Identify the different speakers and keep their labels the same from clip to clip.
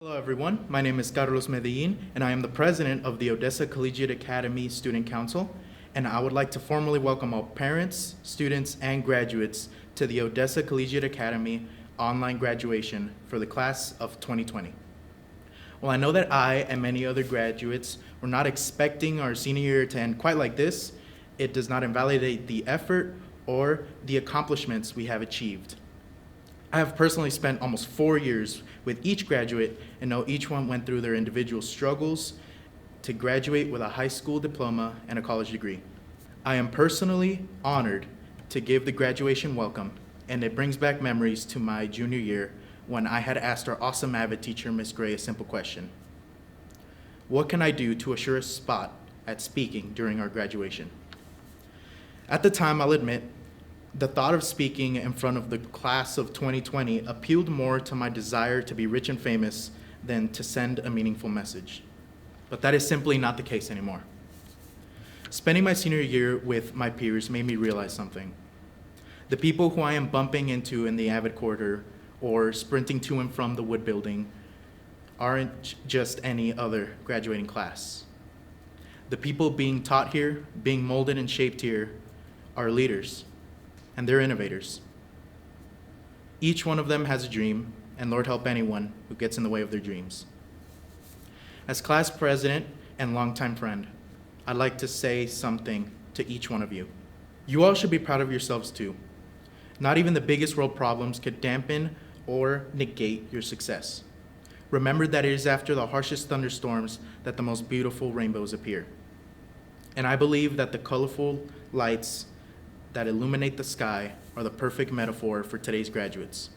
Speaker 1: Hello everyone, my name is Carlos Medellin and I am the president of the Odessa Collegiate Academy Student Council, and I would like to formally welcome all parents, students, and graduates to the Odessa Collegiate Academy online graduation for the class of 2020. While I know that I and many other graduates were not expecting our senior year to end quite like this, it does not invalidate the effort or the accomplishments we have achieved. I have personally spent almost 4 years with each graduate and know each one went through their individual struggles to graduate with a high school diploma and a college degree. I am personally honored to give the graduation welcome, and it brings back memories to my junior year when I had asked our awesome AVID teacher, Miss Gray, a simple question. What can I do to assure a spot at speaking during our graduation? At the time, I'll admit, the thought of speaking in front of the class of 2020 appealed more to my desire to be rich and famous than to send a meaningful message. But that is simply not the case anymore. Spending my senior year with my peers made me realize something. The people who I am bumping into in the AVID corridor or sprinting to and from the Wood Building aren't just any other graduating class. The people being taught here, being molded and shaped here, are leaders, and they're innovators. Each one of them has a dream, and Lord help anyone who gets in the way of their dreams. As class president and longtime friend, I'd like to say something to each one of you. You all should be proud of yourselves too. Not even the biggest world problems could dampen or negate your success. Remember that it is after the harshest thunderstorms that the most beautiful rainbows appear. And I believe that the colorful lights that illuminate the sky are the perfect metaphor for today's graduates.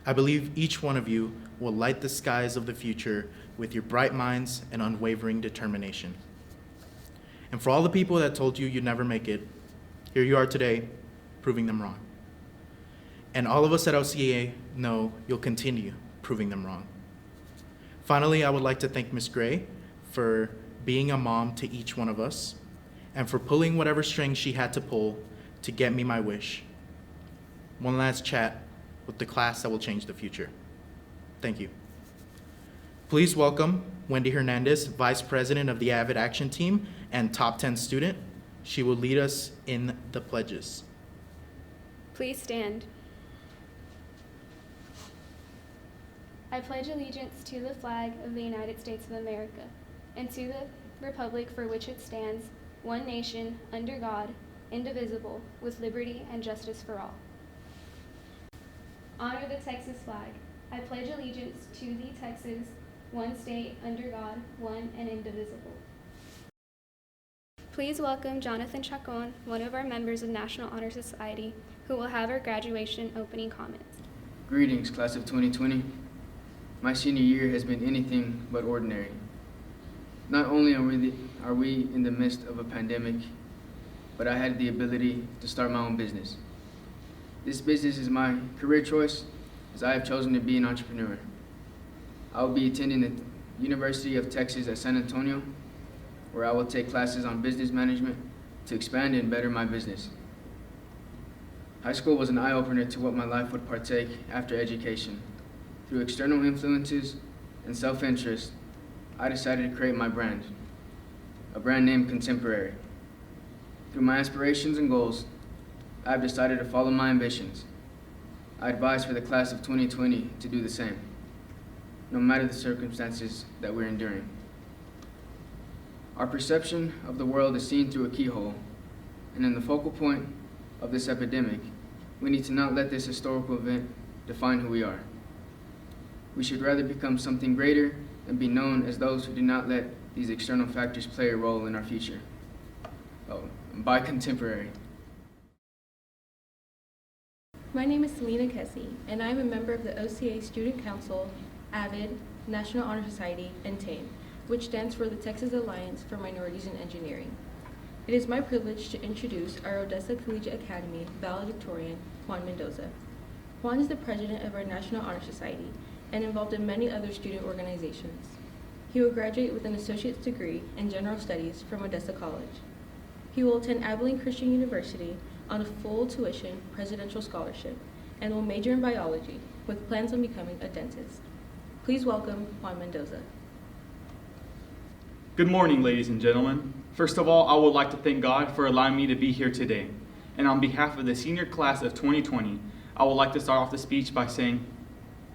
Speaker 1: I believe each one of you will light the skies of the future with your bright minds and unwavering determination. And for all the people that told you you'd never make it, here you are today, proving them wrong. And all of us at OCA know you'll continue proving them wrong. Finally, I would like to thank Ms. Gray for being a mom to each one of us and for pulling whatever strings she had to pull to get me my wish. One last chat with the class that will change the future. Thank you. Please welcome Wendy Hernandez, Vice President of the AVID Action Team and Top 10 student. She will lead us in the pledges.
Speaker 2: Please stand. I pledge allegiance to the flag of the United States of America and to the republic for which it stands, one nation, under God, indivisible, with liberty and justice for all. Honor the Texas flag. I pledge allegiance to the Texas, one state, under God, one and indivisible. Please welcome Jonathan Chacon, one of our members of National Honor Society, who will have our graduation opening comments.
Speaker 3: Greetings, class of 2020. My senior year has been anything but ordinary. Not only are we in the midst of a pandemic, but I had the ability to start my own business. This business is my career choice, as I have chosen to be an entrepreneur. I will be attending the University of Texas at San Antonio, where I will take classes on business management to expand and better my business. High school was an eye-opener to what my life would partake after education. Through external influences and self-interest, I decided to create my brand, a brand named Contemporary. Through my aspirations and goals, I have decided to follow my ambitions. I advise for the class of 2020 to do the same, no matter the circumstances that we're enduring. Our perception of the world is seen through a keyhole, and in the focal point of this epidemic, we need to not let this historical event define who we are. We should rather become something greater and be known as those who do not let these external factors play a role in our future. By Contemporary.
Speaker 4: My name is Selena Kessie, and I am a member of the OCA Student Council, AVID, National Honor Society, and TAME, which stands for the Texas Alliance for Minorities in Engineering. It is my privilege to introduce our Odessa Collegiate Academy Valedictorian, Juan Mendoza. Juan is the president of our National Honor Society and involved in many other student organizations. He will graduate with an associate's degree in general studies from Odessa College. He will attend Abilene Christian University on a full tuition presidential scholarship and will major in biology with plans on becoming a dentist. Please welcome Juan Mendoza.
Speaker 5: Good morning, ladies and gentlemen. First of all, I would like to thank God for allowing me to be here today. And on behalf of the senior class of 2020, I would like to start off the speech by saying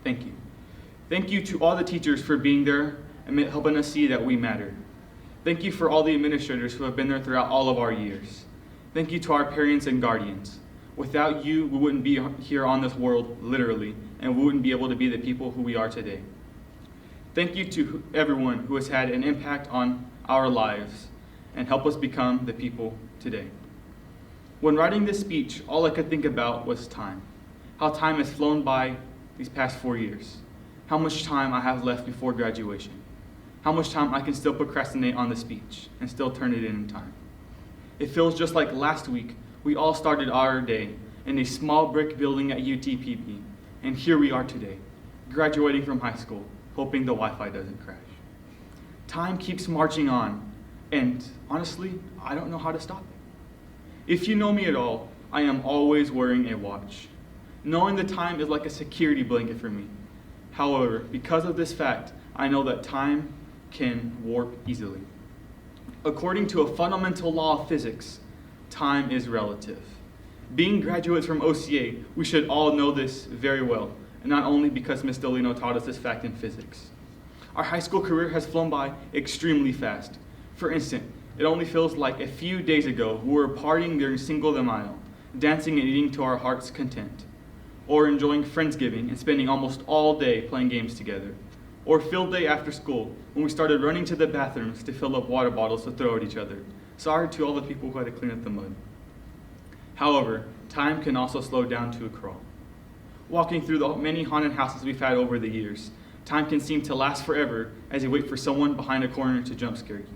Speaker 5: thank you. Thank you to all the teachers for being there and helping us see that we matter. Thank you for all the administrators who have been there throughout all of our years. Thank you to our parents and guardians. Without you, we wouldn't be here on this world, literally, and we wouldn't be able to be the people who we are today. Thank you to everyone who has had an impact on our lives and helped us become the people today. When writing this speech, all I could think about was time. How time has flown by these past 4 years. How much time I have left before graduation. How much time I can still procrastinate on the speech and still turn it in time. It feels just like last week, we all started our day in a small brick building at UTPB, and here we are today, graduating from high school, hoping the Wi-Fi doesn't crash. Time keeps marching on, and honestly, I don't know how to stop it. If you know me at all, I am always wearing a watch. Knowing the time is like a security blanket for me. However, because of this fact, I know that time can warp easily. According to a fundamental law of physics, time is relative. Being graduates from OCA, we should all know this very well, and not only because Ms. Dolino taught us this fact in physics. Our high school career has flown by extremely fast. For instance, it only feels like a few days ago we were partying during Cinco de Mayo, dancing and eating to our heart's content, or enjoying Friendsgiving and spending almost all day playing games together, or field day after school when we started running to the bathrooms to fill up water bottles to throw at each other. Sorry to all the people who had to clean up the mud. However, time can also slow down to a crawl. Walking through the many haunted houses we've had over the years, time can seem to last forever as you wait for someone behind a corner to jump scare you.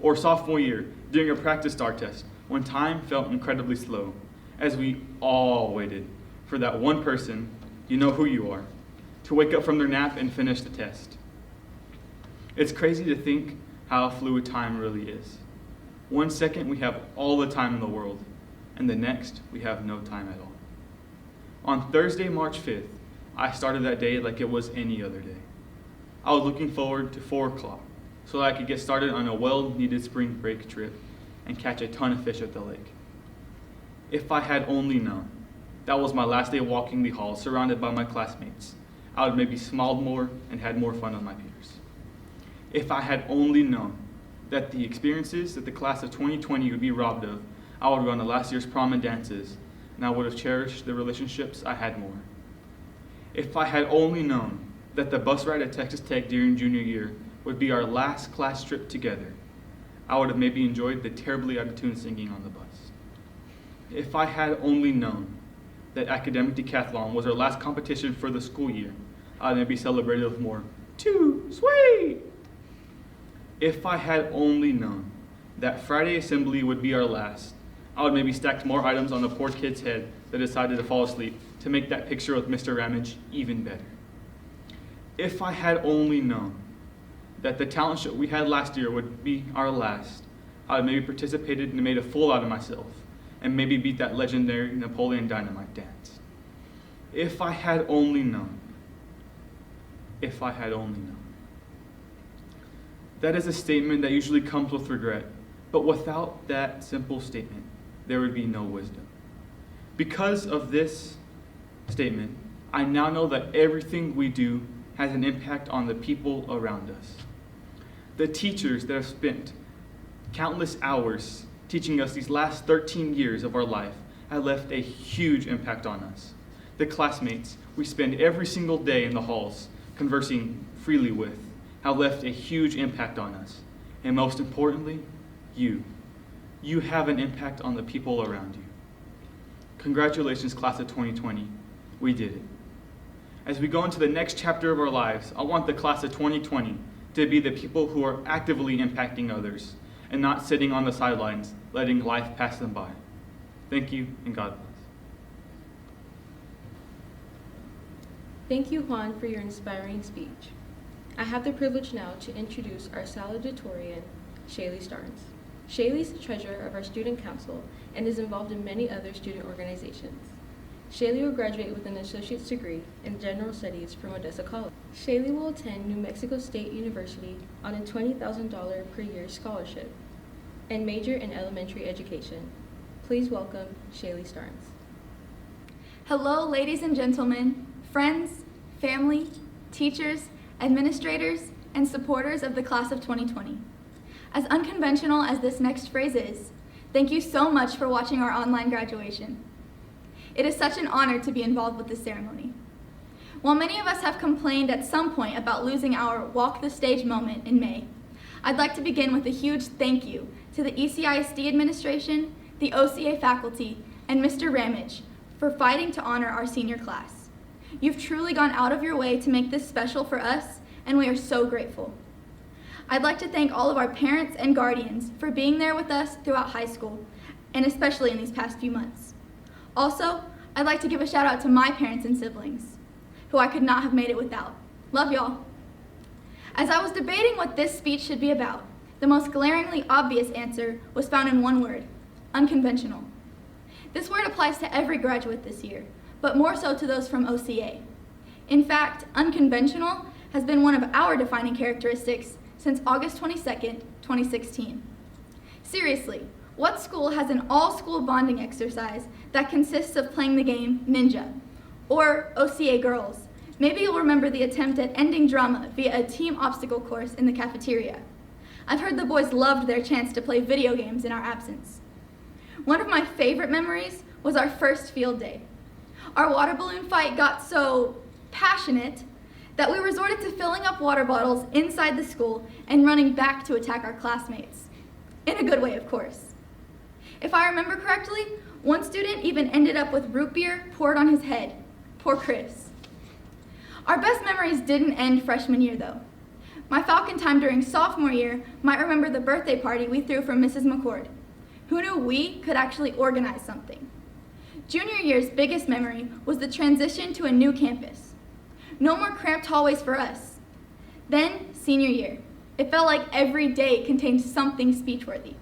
Speaker 5: Or sophomore year, during a practice star test, when time felt incredibly slow, as we all waited for that one person, you know who you are, to wake up from their nap and finish the test. It's crazy to think how fluid time really is. 1 second we have all the time in the world, and the next we have no time at all. On Thursday, March 5th, I started that day like it was any other day. I was looking forward to 4 o'clock so that I could get started on a well-needed spring break trip and catch a ton of fish at the lake. If I had only known that was my last day walking the halls surrounded by my classmates, I would maybe smiled more and had more fun with my peers. If I had only known that the experiences that the class of 2020 would be robbed of, I would have gone to last year's prom and dances, and I would have cherished the relationships I had more. If I had only known that the bus ride at Texas Tech during junior year would be our last class trip together, I would have maybe enjoyed the terribly out of tune singing on the bus. If I had only known that academic decathlon was our last competition for the school year, I would maybe celebrated with more, too sweet. If I had only known that Friday assembly would be our last, I would maybe stacked more items on the poor kid's head that decided to fall asleep to make that picture with Mr. Ramage even better. If I had only known that the talent show we had last year would be our last, I would maybe participated and made a fool out of myself and maybe beat that legendary Napoleon Dynamite dance. If I had only known. If I had only known. That is a statement that usually comes with regret, but without that simple statement, there would be no wisdom. Because of this statement, I now know that everything we do has an impact on the people around us. The teachers that have spent countless hours teaching us these last 13 years of our life have left a huge impact on us. The classmates we spend every single day in the halls conversing freely with have left a huge impact on us. And most importantly, you. You have an impact on the people around you. Congratulations, class of 2020. We did it. As we go into the next chapter of our lives, I want the class of 2020 to be the people who are actively impacting others and not sitting on the sidelines, letting life pass them by. Thank you, and God bless.
Speaker 4: Thank you, Juan, for your inspiring speech. I have the privilege now to introduce our Salutatorian, Shaylee Starnes. Shaylee is the treasurer of our student council and is involved in many other student organizations. Shaylee will graduate with an associate's degree in general studies from Odessa College. Shaylee will attend New Mexico State University on a $20,000 per year scholarship and major in elementary education. Please welcome Shaylee Starnes.
Speaker 6: Hello, ladies and gentlemen, friends, family, teachers, administrators, and supporters of the class of 2020. As unconventional as this next phrase is, thank you so much for watching our online graduation. It is such an honor to be involved with this ceremony. While many of us have complained at some point about losing our walk the stage moment in May, I'd like to begin with a huge thank you to the ECISD administration, the OCA faculty, and Mr. Ramage for fighting to honor our senior class. You've truly gone out of your way to make this special for us, and we are so grateful. I'd like to thank all of our parents and guardians for being there with us throughout high school, and especially in these past few months. Also, I'd like to give a shout out to my parents and siblings, who I could not have made it without. Love y'all. As I was debating what this speech should be about, the most glaringly obvious answer was found in one word: unconventional. This word applies to every graduate this year, but more so to those from OCA. In fact, unconventional has been one of our defining characteristics since August 22nd, 2016. Seriously, what school has an all-school bonding exercise that consists of playing the game Ninja? Or OCA girls, maybe you'll remember the attempt at ending drama via a team obstacle course in the cafeteria. I've heard the boys loved their chance to play video games in our absence. One of my favorite memories was our first field day. Our water balloon fight got so passionate that we resorted to filling up water bottles inside the school and running back to attack our classmates. In a good way, of course. If I remember correctly, one student even ended up with root beer poured on his head. Poor Chris. Our best memories didn't end freshman year, though. My Falcon time during sophomore year might remember the birthday party we threw for Mrs. McCord. Who knew we could actually organize something? Junior year's biggest memory was the transition to a new campus. No more cramped hallways for us. Then, senior year. It felt like every day contained something speech-worthy.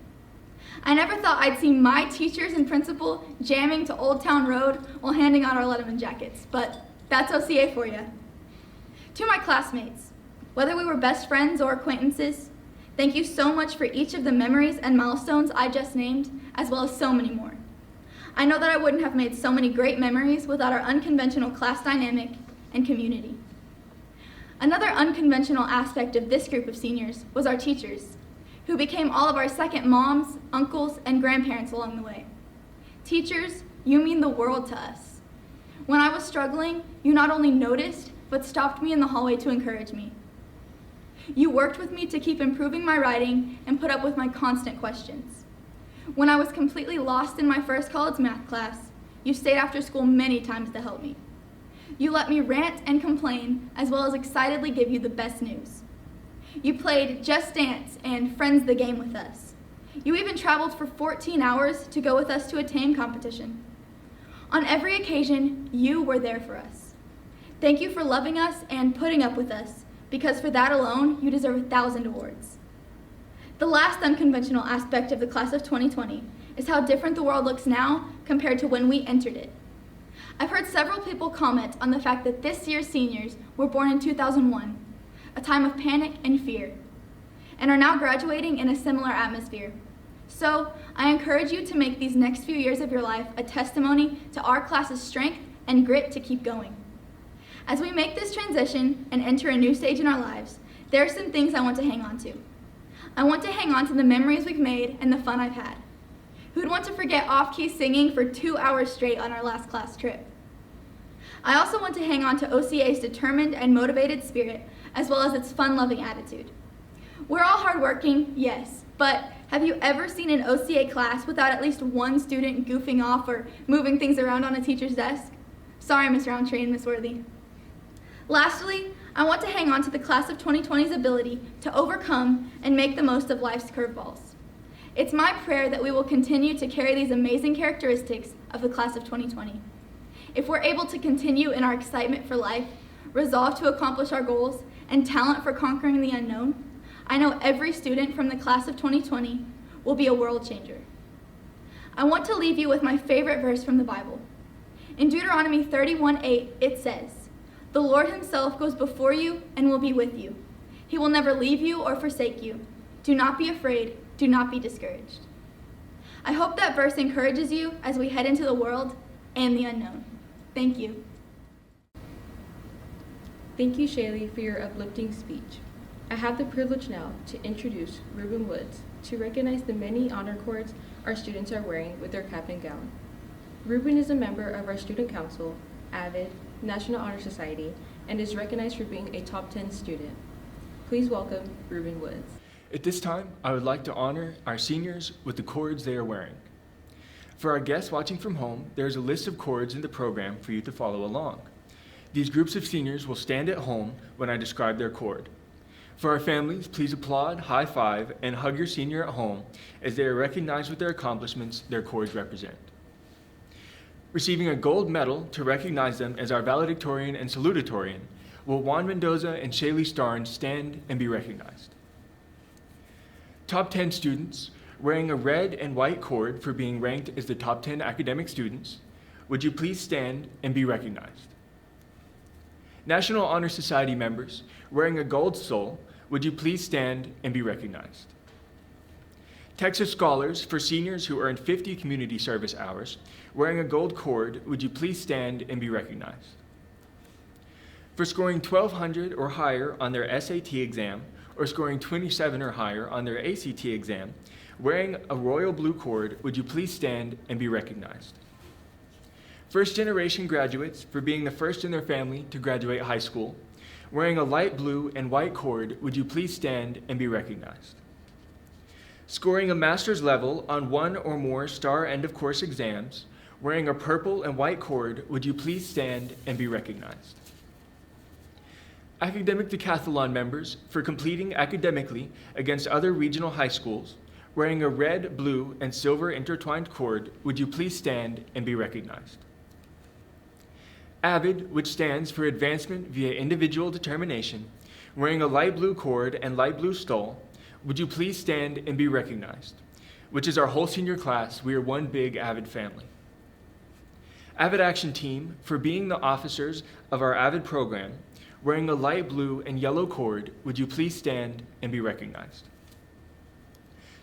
Speaker 6: I never thought I'd see my teachers and principal jamming to Old Town Road while handing out our Letterman jackets, but that's OCA for you. To my classmates, whether we were best friends or acquaintances, thank you so much for each of the memories and milestones I just named, as well as so many more. I know that I wouldn't have made so many great memories without our unconventional class dynamic and community. Another unconventional aspect of this group of seniors was our teachers, who became all of our second moms, uncles, and grandparents along the way. Teachers, you mean the world to us. When I was struggling, you not only noticed, but stopped me in the hallway to encourage me. You worked with me to keep improving my writing and put up with my constant questions. When I was completely lost in my first college math class, you stayed after school many times to help me. You let me rant and complain, as well as excitedly give you the best news. You played Just Dance and Friends the Game with us. You even traveled for 14 hours to go with us to a tame competition. On every occasion, you were there for us. Thank you for loving us and putting up with us, because for that alone, you deserve 1,000 awards. The last unconventional aspect of the class of 2020 is how different the world looks now compared to when we entered it. I've heard several people comment on the fact that this year's seniors were born in 2001, a time of panic and fear, and are now graduating in a similar atmosphere. So, I encourage you to make these next few years of your life a testimony to our class's strength and grit to keep going. As we make this transition and enter a new stage in our lives, there are some things I want to hang on to. I want to hang on to the memories we've made and the fun I've had. Who'd want to forget off-key singing for 2 hours straight on our last class trip? I also want to hang on to OCA's determined and motivated spirit, as well as its fun-loving attitude. We're all hardworking, yes, but have you ever seen an OCA class without at least one student goofing off or moving things around on a teacher's desk? Sorry, Ms. Roundtree and Ms. Worthy. Lastly, I want to hang on to the class of 2020's ability to overcome and make the most of life's curveballs. It's my prayer that we will continue to carry these amazing characteristics of the class of 2020. If we're able to continue in our excitement for life, resolve to accomplish our goals, and talent for conquering the unknown, I know every student from the class of 2020 will be a world changer. I want to leave you with my favorite verse from the Bible. In Deuteronomy 31:8, it says, "The Lord himself goes before you and will be with you. He will never leave you or forsake you. Do not be afraid. Do not be discouraged." I hope that verse encourages you as we head into the world and the unknown. Thank you.
Speaker 4: Thank you, Shaylee, for your uplifting speech. I have the privilege now to introduce Ruben Woods to recognize the many honor cords our students are wearing with their cap and gown. Ruben is a member of our student council, AVID, National Honor Society, and is recognized for being a top 10 student. Please welcome Ruben Woods.
Speaker 7: At this time, I would like to honor our seniors with the cords they are wearing. For our guests watching from home, there is a list of cords in the program for you to follow along. These groups of seniors will stand at home when I describe their cord. For our families, please applaud, high five, and hug your senior at home as they are recognized with their accomplishments their cords represent. Receiving a gold medal to recognize them as our Valedictorian and Salutatorian, will Juan Mendoza and Shaylee Starnes stand and be recognized. Top 10 students, wearing a red and white cord for being ranked as the top 10 academic students, would you please stand and be recognized? National Honor Society members, wearing a gold stole, would you please stand and be recognized? Texas Scholars for seniors who earned 50 community service hours, wearing a gold cord, would you please stand and be recognized? For scoring 1,200 or higher on their SAT exam, or scoring 27 or higher on their ACT exam, wearing a royal blue cord, would you please stand and be recognized? First generation graduates for being the first in their family to graduate high school, wearing a light blue and white cord, would you please stand and be recognized? Scoring a master's level on one or more STAR end of course exams, wearing a purple and white cord, would you please stand and be recognized? Academic decathlon members for completing academically against other regional high schools, wearing a red, blue, and silver intertwined cord, would you please stand and be recognized? AVID, which stands for Advancement via Individual Determination, wearing a light blue cord and light blue stole, would you please stand and be recognized? Which is our whole senior class, we are one big AVID family. AVID Action Team, for being the officers of our AVID program, wearing a light blue and yellow cord, would you please stand and be recognized?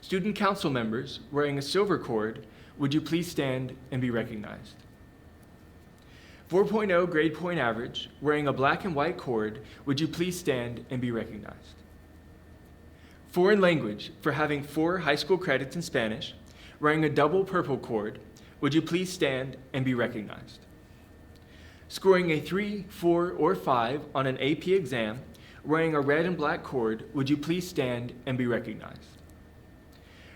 Speaker 7: Student Council members, wearing a silver cord, would you please stand and be recognized? 4.0 grade point average, wearing a black and white cord, would you please stand and be recognized? Foreign language, for having 4 high school credits in Spanish, wearing a double purple cord, would you please stand and be recognized? Scoring a 3, 4, or 5 on an AP exam, wearing a red and black cord, would you please stand and be recognized?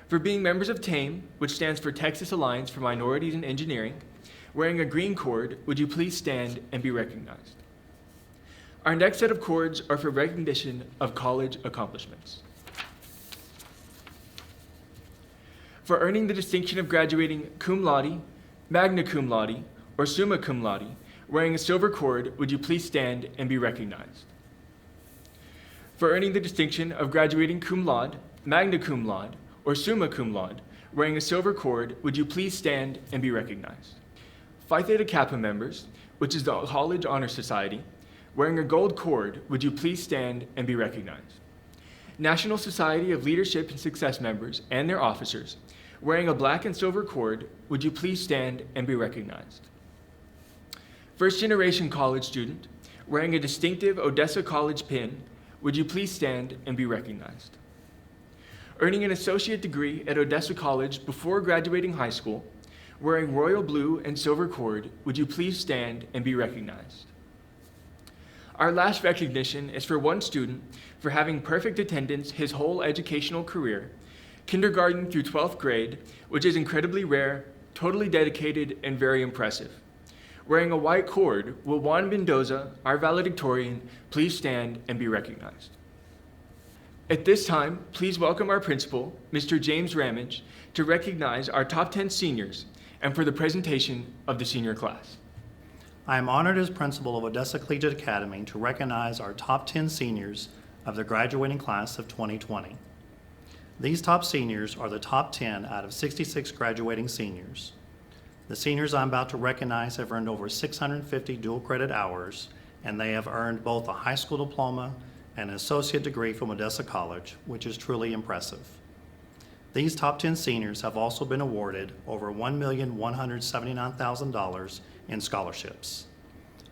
Speaker 7: For being members of TAME, which stands for Texas Alliance for Minorities in Engineering, wearing a green cord, would you please stand and be recognized? Our next set of cords are for recognition of college accomplishments. For earning the distinction of graduating cum laude, magna cum laude, or summa cum laude, wearing a silver cord, would you please stand and be recognized? For earning the distinction of graduating cum laude, magna cum laude, or summa cum laude, wearing a silver cord, would you please stand and be recognized? Phi Theta Kappa members, which is the College Honor Society, wearing a gold cord, would you please stand and be recognized? National Society of Leadership and Success members and their officers, wearing a black and silver cord, would you please stand and be recognized? First generation college student, wearing a distinctive Odessa College pin, would you please stand and be recognized? Earning an associate degree at Odessa College before graduating high school, wearing royal blue and silver cord, would you please stand and be recognized? Our last recognition is for one student for having perfect attendance his whole educational career, kindergarten through 12th grade, which is incredibly rare, totally dedicated, and very impressive. Wearing a white cord, will Juan Mendoza, our valedictorian, please stand and be recognized? At this time, please welcome our principal, Mr. James Ramage, to recognize our top 10 seniors and for the presentation of the senior class.
Speaker 8: I am honored as principal of Odessa Collegiate Academy to recognize our top 10 seniors of the graduating class of 2020. These top seniors are the top 10 out of 66 graduating seniors. The seniors I'm about to recognize have earned over 650 dual credit hours, and they have earned both a high school diploma and an associate degree from Odessa College, which is truly impressive. These top 10 seniors have also been awarded over $1,179,000 in scholarships.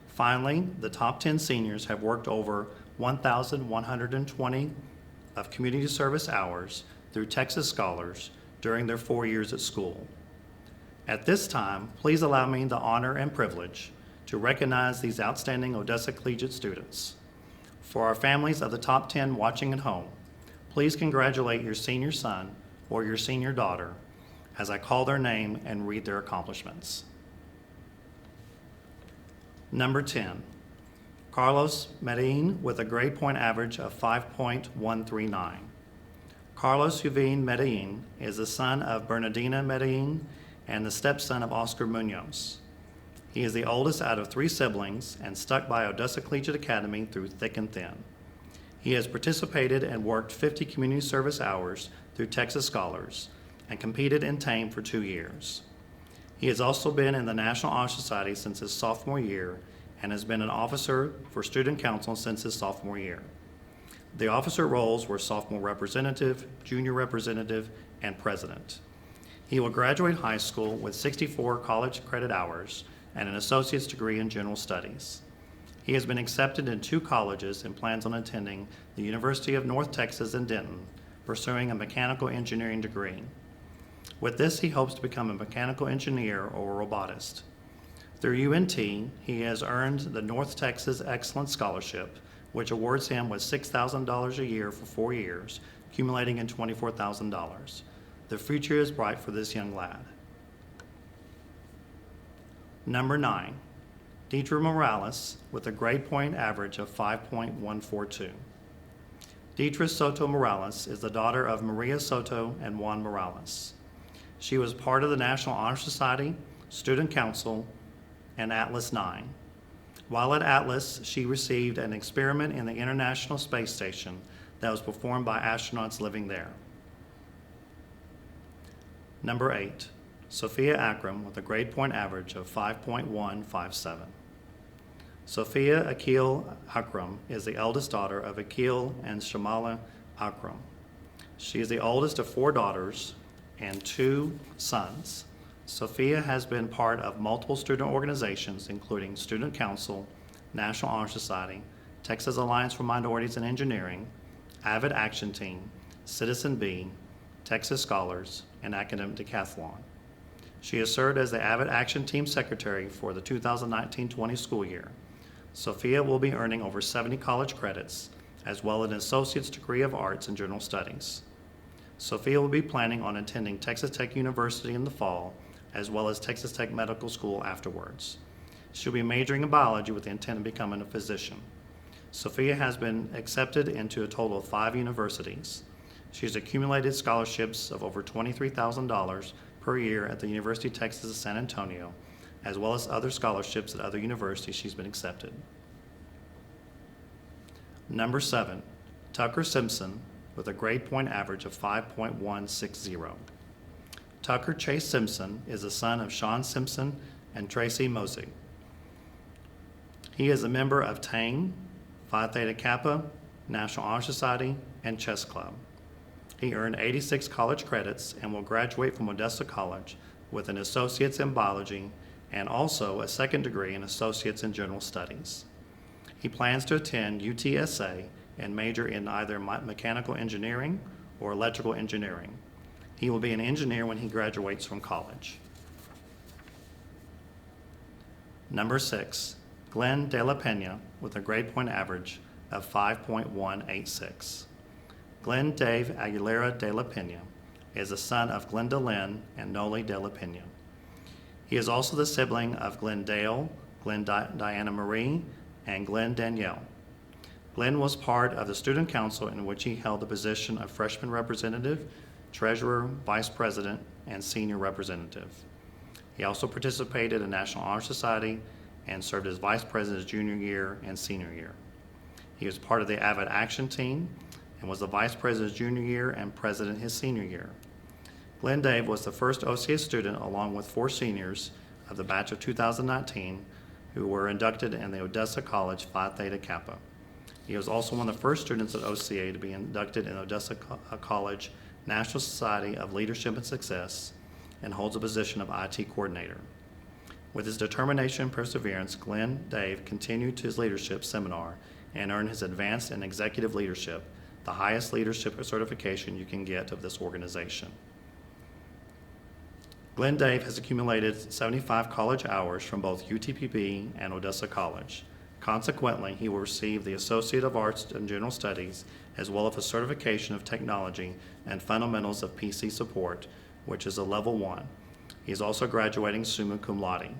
Speaker 8: Finally, the top 10 seniors have worked over 1,120 of community service hours through Texas Scholars during their 4 years at school. At this time, please allow me the honor and privilege to recognize these outstanding Odessa Collegiate students. For our families of the top 10 watching at home, please congratulate your senior son or your senior daughter as I call their name and read their accomplishments. Number 10, Carlos Medellin with a grade point average of 5.139. Carlos Juvin Medellin is the son of Bernardina Medellin and the stepson of Oscar Munoz. He is the oldest out of 3 siblings and stuck by Odessa Collegiate Academy through thick and thin. He has participated and worked 50 community service hours through Texas Scholars and competed in TAME for 2 years. He has also been in the National Honor Society since his sophomore year and has been an officer for Student Council since his sophomore year. The officer roles were sophomore representative, junior representative, and president. He will graduate high school with 64 college credit hours and an associate's degree in general studies. He has been accepted in 2 colleges and plans on attending the University of North Texas in Denton, pursuing a mechanical engineering degree. With this, he hopes to become a mechanical engineer or a robotist. Through UNT, he has earned the North Texas Excellence Scholarship, which awards him with $6,000 a year for 4 years, accumulating in $24,000. The future is bright for this young lad. Number 9, Deidre Morales with a grade point average of 5.142. Deidre Soto Morales is the daughter of Maria Soto and Juan Morales. She was part of the National Honor Society, Student Council, and Atlas 9. While at Atlas, she received an experiment in the International Space Station that was performed by astronauts living there. Number 8, Sophia Akram with a grade point average of 5.157. Sophia Akil Akram is the eldest daughter of Akil and Shamala Akram. She is the oldest of 4 daughters and 2 sons. Sophia has been part of multiple student organizations, including Student Council, National Honor Society, Texas Alliance for Minorities in Engineering, Avid Action Team, Citizen B, Texas Scholars, and Academic Decathlon. She has served as the Avid Action Team Secretary for the 2019-20 school year. Sophia will be earning over 70 college credits, as well as an associate's degree of arts and general studies. Sophia will be planning on attending Texas Tech University in the fall, as well as Texas Tech Medical School afterwards. She'll be majoring in biology with the intent of becoming a physician. Sophia has been accepted into a total of 5 universities. She has accumulated scholarships of over $23,000 per year at the University of Texas at San Antonio, as well as other scholarships at other universities she's been accepted. Number 7, Tucker Simpson with a grade point average of 5.160. Tucker Chase Simpson is the son of Sean Simpson and Tracy Mosey. He is a member of TANG, Phi Theta Kappa, National Honor Society, and Chess Club. He earned 86 college credits and will graduate from Odessa College with an associate's in biology and also a second degree in associates in general studies. He plans to attend UTSA and major in either mechanical engineering or electrical engineering. He will be an engineer when he graduates from college. Number 6, Glenn De La Pena with a grade point average of 5.186. Glenn Dave Aguilera De La Pena is the son of Glenda Lynn and Noli De La Pena. He is also the sibling of Glenn Dale, Glenn Diana Marie, and Glenn Danielle. Glenn was part of the Student Council in which he held the position of freshman representative, treasurer, vice president, and senior representative. He also participated in National Honor Society and served as vice president his junior year and senior year. He was part of the Avid Action Team and was the vice president his junior year and president his senior year. Glenn Dave was the first OCA student, along with 4 seniors, of the batch of 2019 who were inducted in the Odessa College Phi Theta Kappa. He was also one of the first students at OCA to be inducted in Odessa College National Society of Leadership and Success and holds a position of IT coordinator. With his determination and perseverance, Glenn Dave continued to his leadership seminar and earned his advanced in executive leadership, the highest leadership certification you can get of this organization. Glenn Dave has accumulated 75 college hours from both UTPB and Odessa College. Consequently, he will receive the Associate of Arts in General Studies as well as a certification of technology and fundamentals of PC support, which is a level 1. He is also graduating summa cum laude.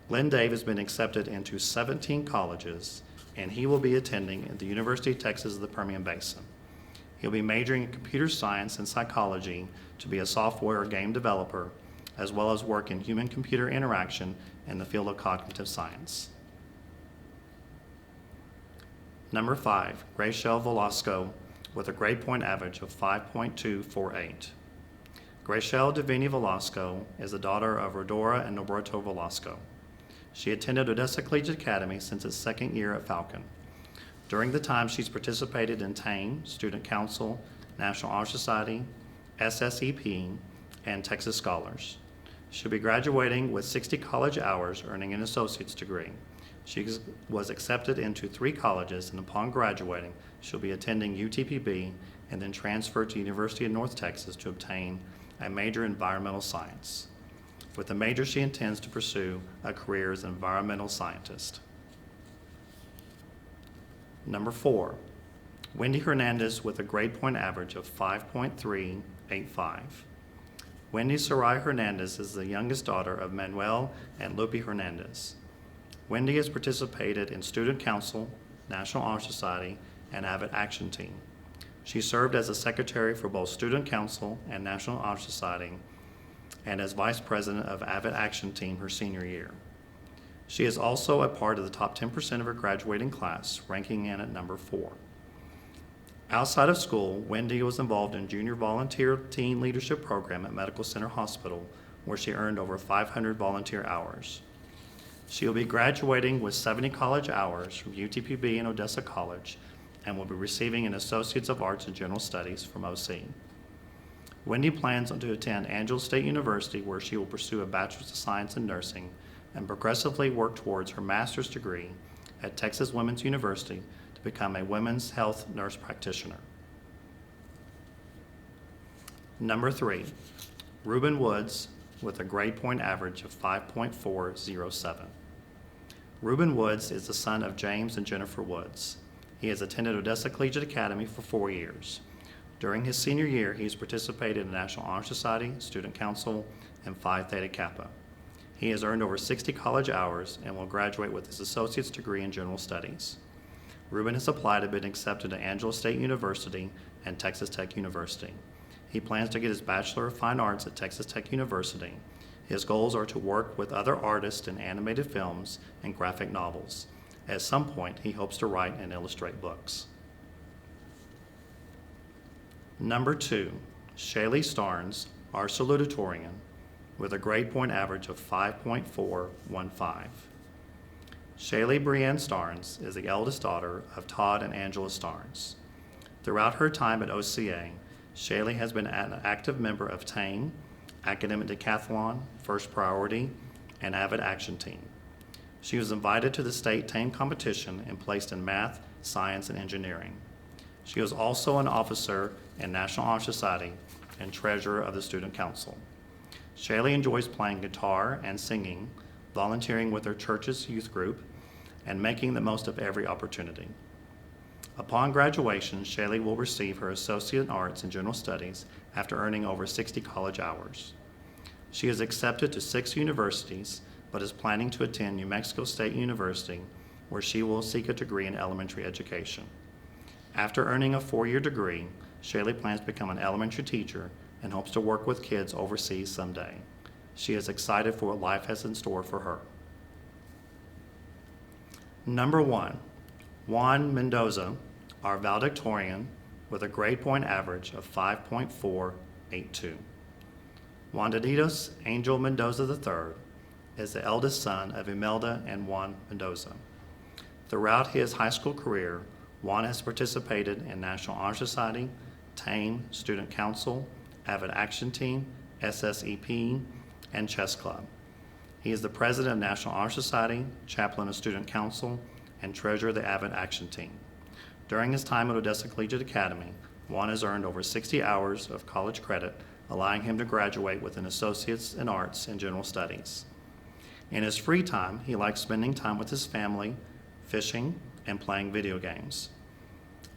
Speaker 8: Glenn Dave has been accepted into 17 colleges, and he will be attending at the University of Texas of the Permian Basin. He'll be majoring in computer science and psychology to be a software game developer, as well as work in human-computer interaction in the field of cognitive science. Number 5, Gracielle Velasco with a grade point average of 5.248. Gracielle Divini Velasco is the daughter of Rodora and Norberto Velasco. She attended Odessa Collegiate Academy since its second year at Falcon. During the time, she's participated in TAME, Student Council, National Honor Society, SSEP, and Texas Scholars. She'll be graduating with 60 college hours, earning an associate's degree. She was accepted into 3 colleges, and upon graduating, she'll be attending UTPB and then transferred to University of North Texas to obtain a major in environmental science. With the major, she intends to pursue a career as an environmental scientist. Number 4, Wendy Hernandez with a grade point average of 5.385. Wendy Sarai Hernandez is the youngest daughter of Manuel and Lupe Hernandez. Wendy has participated in Student Council, National Honor Society, and Avid Action Team. She served as a secretary for both Student Council and National Honor Society and as vice president of Avid Action Team her senior year. She is also a part of the top 10% of her graduating class, ranking in at number 4. Outside of school, Wendy was involved in Junior Volunteer Teen Leadership Program at Medical Center Hospital, where she earned over 500 volunteer hours. She will be graduating with 70 college hours from UTPB and Odessa College and will be receiving an Associates of Arts in General Studies from OC. Wendy plans to attend Angelo State University, where she will pursue a Bachelor's of Science in Nursing and progressively work towards her master's degree at Texas Women's University to become a women's health nurse practitioner. Number 3, Reuben Woods with a grade point average of 5.407. Reuben Woods is the son of James and Jennifer Woods. He has attended Odessa Collegiate Academy for 4 years. During his senior year, he has participated in National Honor Society, Student Council, and Phi Theta Kappa. He has earned over 60 college hours and will graduate with his associate's degree in general studies. Reuben has applied and been accepted to Angelo State University and Texas Tech University. He plans to get his Bachelor of Fine Arts at Texas Tech University. His goals are to work with other artists in animated films and graphic novels. At some point, he hopes to write and illustrate books. Number 2, Shaylee Starnes, our Salutatorian, with a grade point average of 5.415. Shaylee Brienne Starnes is the eldest daughter of Todd and Angela Starnes. Throughout her time at OCA, Shaylee has been an active member of TAME, Academic Decathlon, First Priority, and Avid Action Team. She was invited to the state TAME competition and placed in math, science, and engineering. She was also an officer in National Honor Society and treasurer of the Student Council. Shaylee enjoys playing guitar and singing, volunteering with her church's youth group, and making the most of every opportunity. Upon graduation, Shaylee will receive her Associate in Arts in General Studies after earning over 60 college hours. She is accepted to 6 universities, but is planning to attend New Mexico State University, where she will seek a degree in elementary education. After earning a 4-year degree, Shaylee plans to become an elementary teacher and hopes to work with kids overseas someday. She is excited for what life has in store for her. Number 1, Juan Mendoza, our valedictorian, with a grade point average of 5.482. Juan Angel Mendoza III is the eldest son of Imelda and Juan Mendoza. Throughout his high school career, Juan has participated in National Honor Society, TAME, Student Council, Avid Action Team, SSEP, and Chess Club. He is the president of National Honor Society, chaplain of Student Council, and treasurer of the Avid Action Team. During his time at Odessa Collegiate Academy, Juan has earned over 60 hours of college credit, allowing him to graduate with an Associate's in Arts and General Studies. In his free time, he likes spending time with his family, fishing, and playing video games.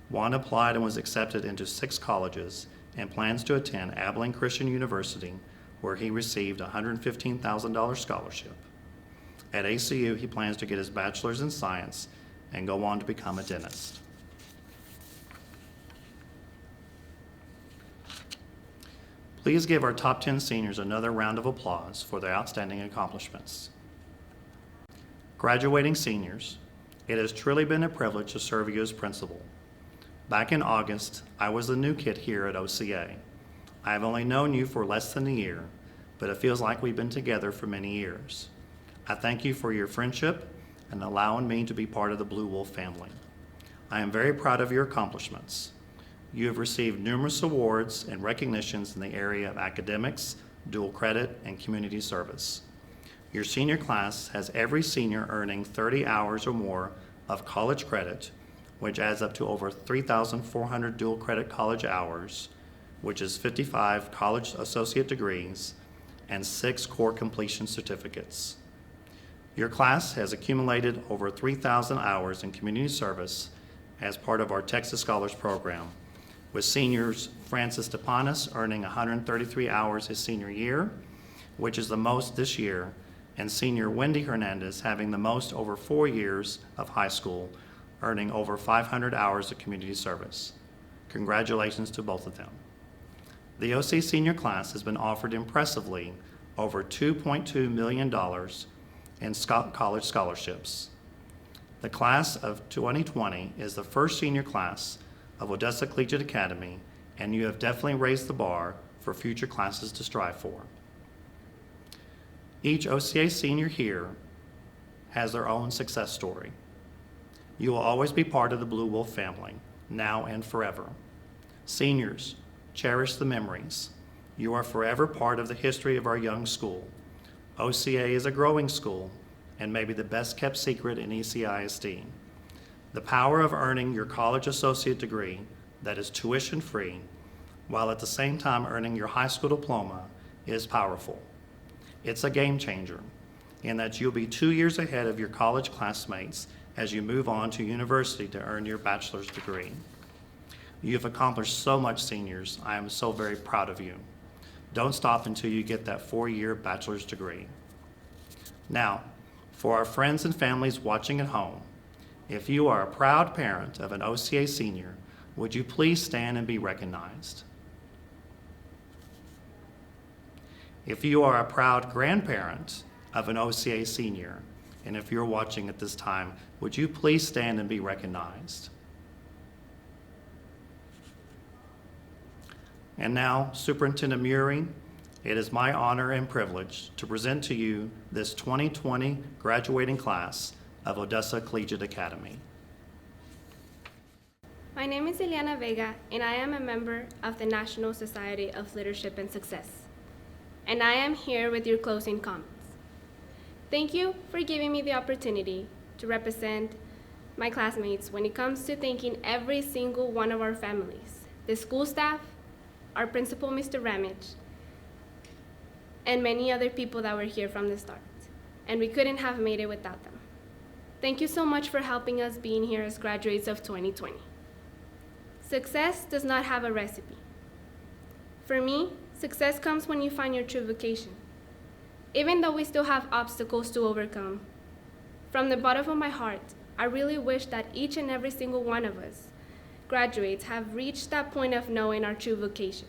Speaker 8: Juan applied and was accepted into 6 colleges and plans to attend Abilene Christian University, where he received a $115,000 scholarship. At ACU, he plans to get his bachelor's in science and go on to become a dentist. Please give our top 10 seniors another round of applause for their outstanding accomplishments. Graduating seniors, it has truly been a privilege to serve you as principal. Back in August, I was the new kid here at OCA. I have only known you for less than a year, but it feels like we've been together for many years. I thank you for your friendship and allowing me to be part of the Blue Wolf family. I am very proud of your accomplishments. You have received numerous awards and recognitions in the area of academics, dual credit, and community service. Your senior class has every senior earning 30 hours or more of college credit, which adds up to over 3,400 dual credit college hours, which is 55 college associate degrees, and 6 core completion certificates. Your class has accumulated over 3,000 hours in community service as part of our Texas Scholars Program, with seniors Francis DePonis earning 133 hours his senior year, which is the most this year, and senior Wendy Hernandez having the most over 4 years of high school, earning over 500 hours of community service. Congratulations to both of them. The OC senior class has been offered impressively over $2.2 million in college scholarships. The class of 2020 is the first senior class of Odessa Collegiate Academy, and you have definitely raised the bar for future classes to strive for. Each OCA senior here has their own success story. You will always be part of the Blue Wolf family, now and forever. Seniors, cherish the memories. You are forever part of the history of our young school. OCA is a growing school and maybe the best kept secret in ECISD. The power of earning your college associate degree that is tuition free, while at the same time earning your high school diploma, is powerful. It's a game changer in that you'll be 2 years ahead of your college classmates as you move on to university to earn your bachelor's degree. You've accomplished so much, seniors. I am so very proud of you. Don't stop until you get that 4-year bachelor's degree. Now, for our friends and families watching at home, if you are a proud parent of an OCA senior, would you please stand and be recognized? If you are a proud grandparent of an OCA senior, and if you're watching at this time, would you please stand and be recognized? And now, Superintendent Murray, it is my honor and privilege to present to you this 2020 graduating class of Odessa Collegiate Academy.
Speaker 2: My name is Eliana Vega, and I am a member of the National Society of Leadership and Success. And I am here with your closing comments. Thank you for giving me the opportunity to represent my classmates when it comes to thanking every single one of our families, the school staff, our principal, Mr. Ramage, and many other people that were here from the start. And we couldn't have made it without them. Thank you so much for helping us being here as graduates of 2020. Success does not have a recipe. For me, success comes when you find your true vocation. Even though we still have obstacles to overcome, from the bottom of my heart, I really wish that each and every single one of us graduates have reached that point of knowing our true vocation.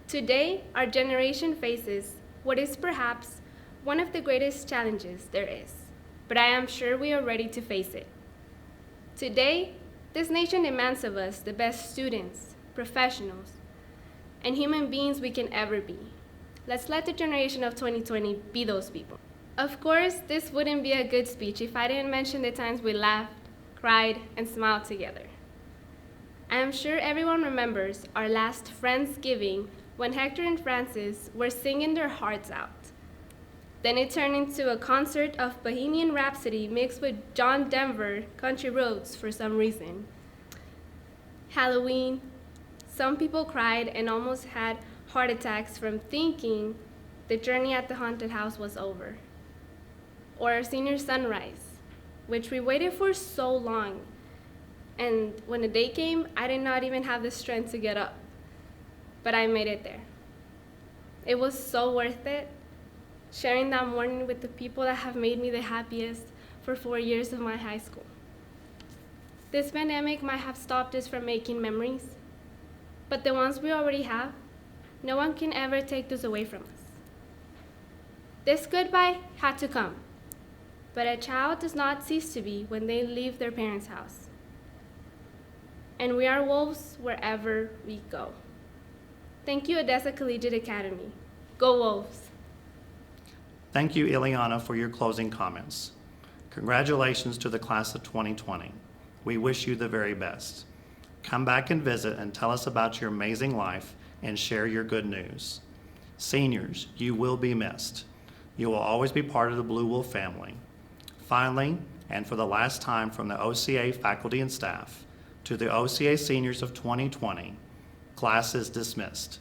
Speaker 2: Today, our generation faces what is perhaps one of the greatest challenges there is, but I am sure we are ready to face it. Today, this nation demands of us the best students, professionals, and human beings we can ever be.
Speaker 9: Let's let the generation of 2020 be those people. Of course, this wouldn't be a good speech if I didn't mention the times we laughed, cried, and smiled together. I am sure everyone remembers our last Friendsgiving when Hector and Francis were singing their hearts out. Then it turned into a concert of Bohemian Rhapsody mixed with John Denver country roads for some reason. Halloween, some people cried and almost had heart attacks from thinking the journey at the haunted house was over. Or our senior sunrise, which we waited for so long. And when the day came, I did not even have the strength to get up. But I made it there. It was so worth it, sharing that morning with the people that have made me the happiest for 4 years of my high school. This pandemic might have stopped us from making memories, but the ones we already have, no one can ever take those away from us. This goodbye had to come, but a child does not cease to be when they leave their parents' house. And we are wolves wherever we go. Thank you, Odessa Collegiate Academy. Go Wolves!
Speaker 8: Thank you, Ileana, for your closing comments. Congratulations to the class of 2020. We wish you the very best. Come back and visit and tell us about your amazing life and share your good news. Seniors, you will be missed. You will always be part of the Blue Wolf family. Finally, and for the last time from the OCA faculty and staff, to the OCA seniors of 2020, class is dismissed.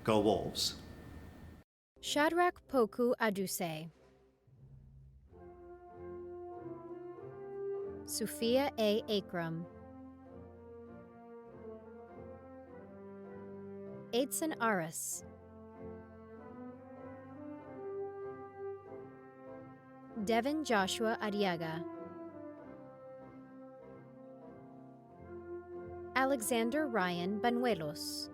Speaker 8: Go Wolves.
Speaker 10: Shadrach Poku Aduse. Sophia A. Akram. Aidson Aras. Devin Joshua Arriaga. Alexander Ryan Banuelos.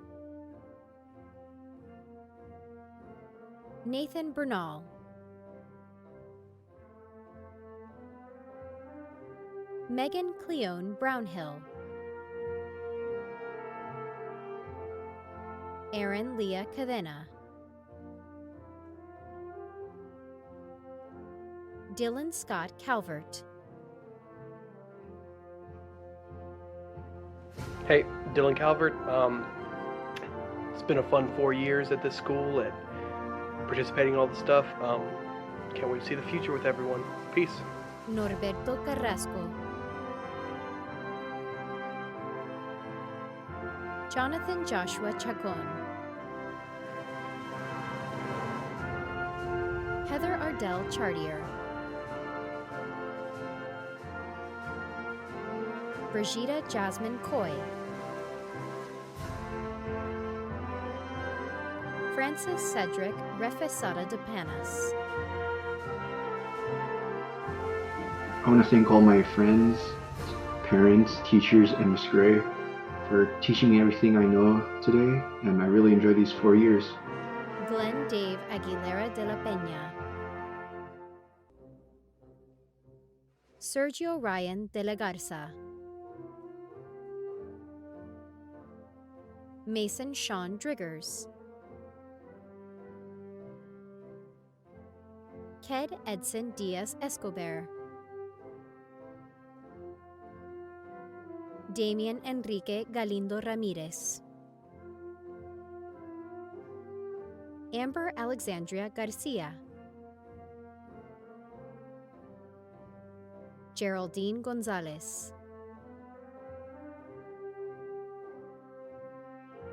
Speaker 10: Nathan Bernal. Megan Cleone Brownhill. Aaron Leah Cadena. Dylan Scott Calvert.
Speaker 11: Hey, Dylan Calvert. It's been a fun 4 years at this school and participating in all the stuff. Can't wait to see the future with everyone. Peace.
Speaker 10: Norberto Carrasco. Jonathan Joshua Chacon. Heather Ardell Chartier. Brigida Jasmine Coy. Francis Cedric Refesada de Panas.
Speaker 12: I want to thank all my friends, parents, teachers, and Ms. Gray for teaching me everything I know today, and I really enjoyed these 4 years.
Speaker 10: Glenn Dave Aguilera de la Peña. Sergio Ryan de la Garza. Mason Sean Driggers. Ked Edson Diaz Escobar. Damian Enrique Galindo Ramirez. Amber Alexandria Garcia. Geraldine Gonzalez.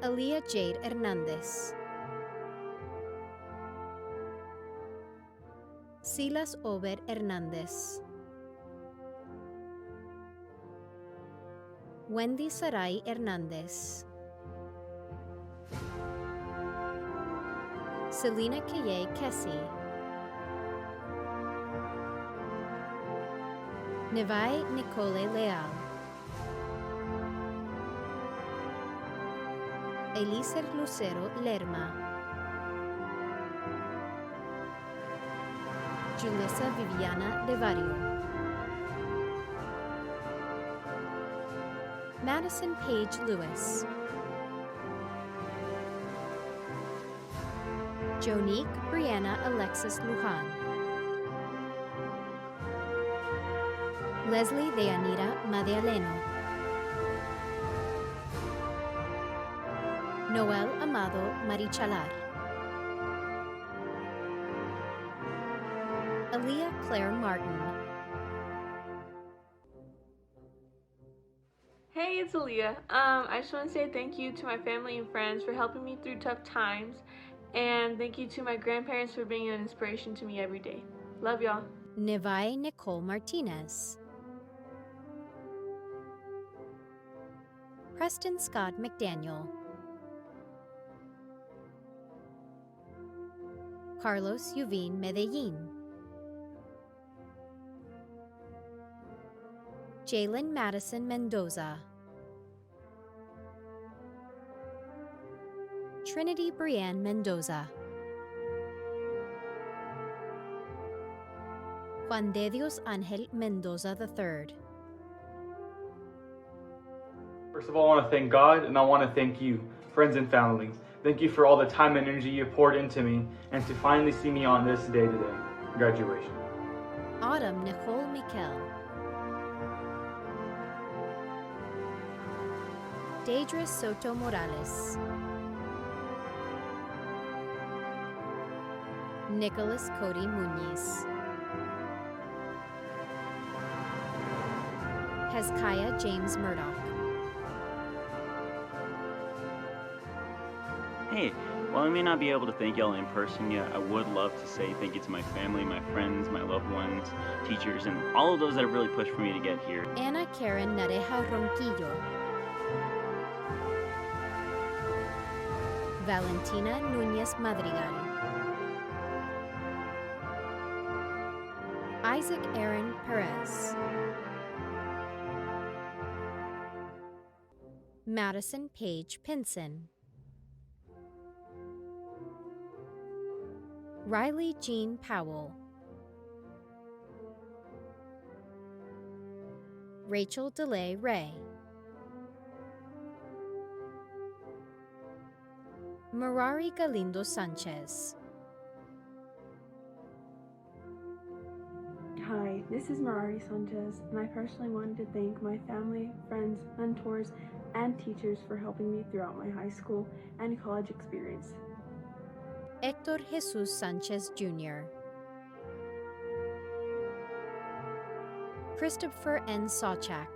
Speaker 10: Aaliyah Jade Hernandez. Silas Obed Hernandez. Wendy Saray Hernandez. Selena Kaye Kessie. Nevai Nicole Leal. Elíser Lucero Lerma. Julissa Viviana Levario. Madison Page Lewis. Jonique Brianna Alexis Lujan. Leslie Deyanira Madialeno. Noel Amado Marichalar. Aaliyah Claire Martin.
Speaker 13: Hey, it's Aaliyah. I just want to say thank you to my family and friends for helping me through tough times, and thank you to my grandparents for being an inspiration to me every day. Love y'all.
Speaker 10: Nevaeh Nicole Martinez. Preston Scott McDaniel. Carlos Yuvin Medellin. Jalen Madison Mendoza. Trinity Brianne Mendoza. Juan de Dios Angel Mendoza III.
Speaker 5: First of all, I want to thank God, and I want to thank you, friends and family. Thank you for all the time and energy you poured into me, and to finally see me on this day today, graduation.
Speaker 10: Autumn Nicole Mikel. Deidre Soto Morales. Nicholas Cody Muniz. Hezekiah James Murdoch.
Speaker 14: Hey, while I may not be able to thank y'all in person yet, I would love to say thank you to my family, my friends, my loved ones, teachers, and all of those that have really pushed for me to get here.
Speaker 10: Ana Karen Nareja Ronquillo. Valentina Núñez Madrigal. Isaac Aaron Perez. Madison Paige Pinson. Riley Jean Powell. Rachel DeLay Ray. Merari Galindo Sanchez.
Speaker 15: Hi, this is Merari Sanchez, and I personally wanted to thank my family, friends, mentors, and teachers for helping me throughout my high school and college experience.
Speaker 10: Hector Jesus Sanchez Jr. Christopher N. Sawchak.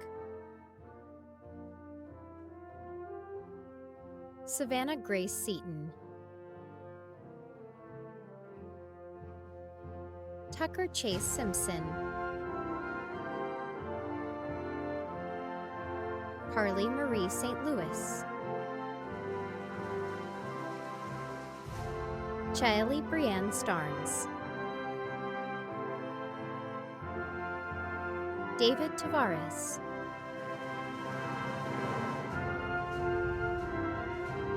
Speaker 10: Savannah Grace Seaton. Tucker Chase Simpson. Carly Marie St. Louis. Chaeli Brianne Starnes. David Tavares.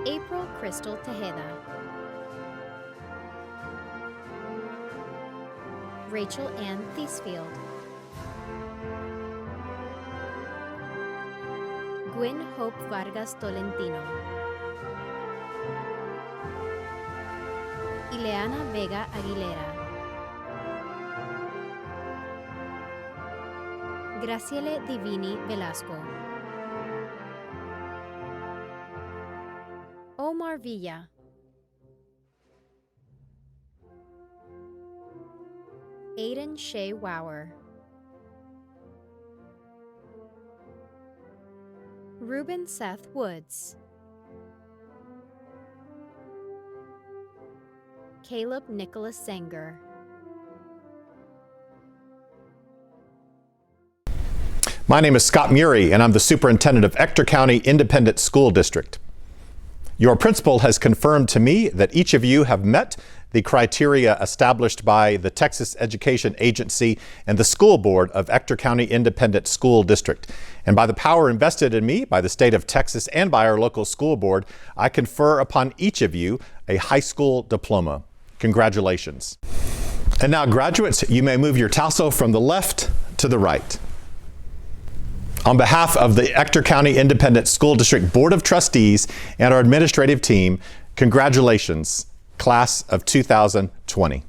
Speaker 10: April Crystal Tejeda. Rachel Ann Thiesfield. Gwyn Hope Vargas Tolentino. Ileana Vega Aguilera. Graciele Divini Velasco. Omar Villa. Aiden Shea Wower. Ruben Seth Woods. Caleb Nicholas Sanger.
Speaker 16: My name is Scott Murray, and I'm the superintendent of Ector County Independent School District. Your principal has confirmed to me that each of you have met the criteria established by the Texas Education Agency and the School Board of Ector County Independent School District. And by the power invested in me by the state of Texas and by our local school board, I confer upon each of you a high school diploma. Congratulations. And now, graduates, you may move your tassel from the left to the right. On behalf of the Ector County Independent School District Board of Trustees and our administrative team, congratulations. class of 2020.